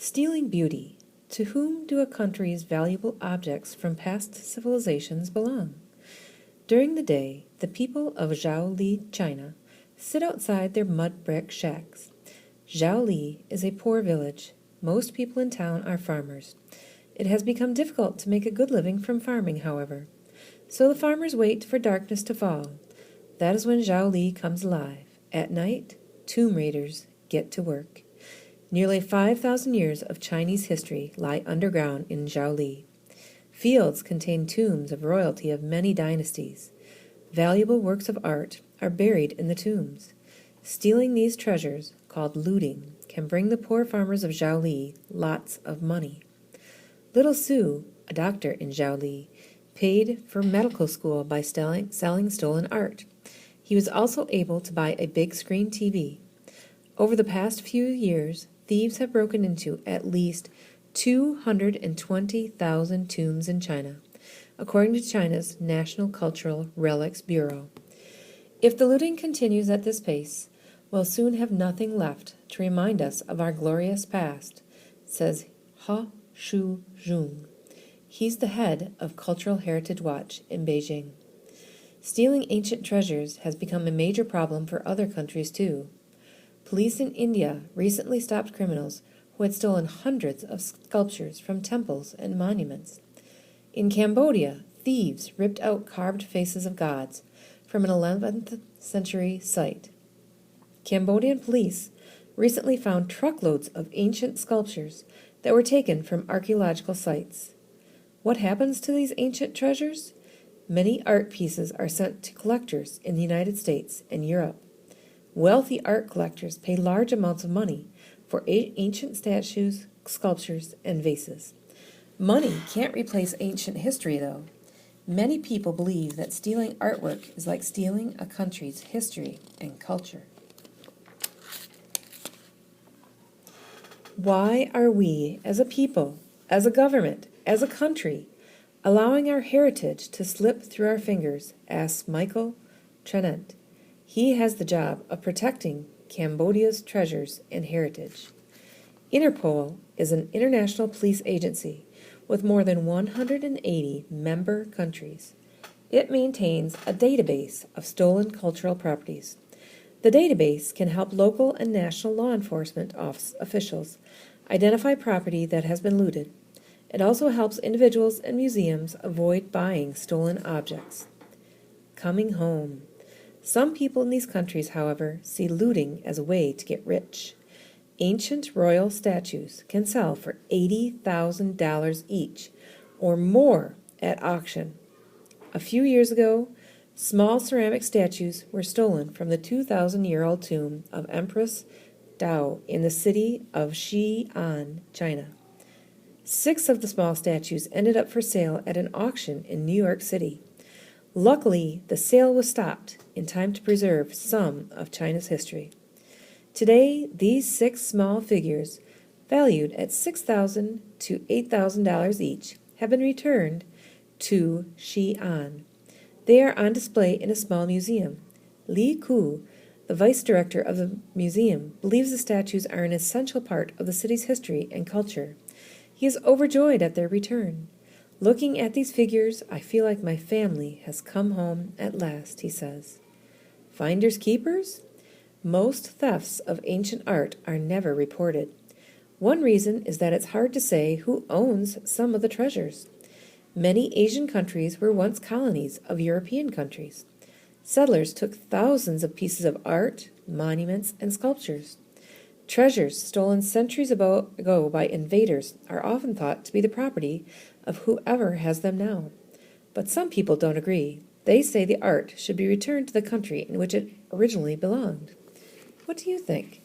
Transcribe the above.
Stealing beauty. To whom do a country's valuable objects from past civilizations belong? During the day, the people of Zhaoli, China, sit outside their mud brick shacks. Zhaoli is a poor village. Most people in town are farmers. It has become difficult to make a good living from farming, however. So the farmers wait for darkness to fall. That is when Zhaoli comes alive. At night, tomb raiders get to work. Nearly 5,000 years of Chinese history lie underground in Zhaoli. Fields contain tombs of royalty of many dynasties. Valuable works of art are buried in the tombs. Stealing these treasures, called looting, can bring the poor farmers of Zhaoli lots of money. Little Su, a doctor in Zhaoli, paid for medical school by selling stolen art. He was also able to buy a big screen TV. Over the past few years, thieves have broken into at least 220,000 tombs in China, according to China's National Cultural Relics Bureau. If the looting continues at this pace, we'll soon have nothing left to remind us of our glorious past, says He Shuzhong. He's the head of Cultural Heritage Watch in Beijing. Stealing ancient treasures has become a major problem for other countries too. Police in India recently stopped criminals who had stolen hundreds of sculptures from temples and monuments. In Cambodia, thieves ripped out carved faces of gods from an 11th century site. Cambodian police recently found truckloads of ancient sculptures that were taken from archaeological sites. What happens to these ancient treasures? Many art pieces are sent to collectors in the United States and Europe. Wealthy art collectors pay large amounts of money for ancient statues, sculptures, and vases. Money can't replace ancient history, though. Many people believe that stealing artwork is like stealing a country's history and culture. Why are we, as a people, as a government, as a country, allowing our heritage to slip through our fingers? Asks Michael Trenant. He has the job of protecting Cambodia's treasures and heritage. Interpol is an international police agency with more than 180 member countries. It maintains a database of stolen cultural properties. The database can help local and national law enforcement officials identify property that has been looted. It also helps individuals and museums avoid buying stolen objects. Coming home. Some people in these countries, however, see looting as a way to get rich. Ancient royal statues can sell for $80,000 each, or more at auction. A few years ago, small ceramic statues were stolen from the 2,000-year-old tomb of Empress Dao in the city of Xi'an, China. 6 of the small statues ended up for sale at an auction in New York City. Luckily, the sale was stopped in time to preserve some of China's history. Today, these 6 small figures, valued at $6,000 to $8,000 each, have been returned to Xi'an. They are on display in a small museum. Li Ku, the vice director of the museum, believes the statues are an essential part of the city's history and culture. He is overjoyed at their return. Looking at these figures, I feel like my family has come home at last, he says. Finders keepers? Most thefts of ancient art are never reported. One reason is that it's hard to say who owns some of the treasures. Many Asian countries were once colonies of European countries. Settlers took thousands of pieces of art, monuments, and sculptures. Treasures stolen centuries ago by invaders are often thought to be the property of whoever has them now. But some people don't agree. They say the art should be returned to the country in which it originally belonged. What do you think?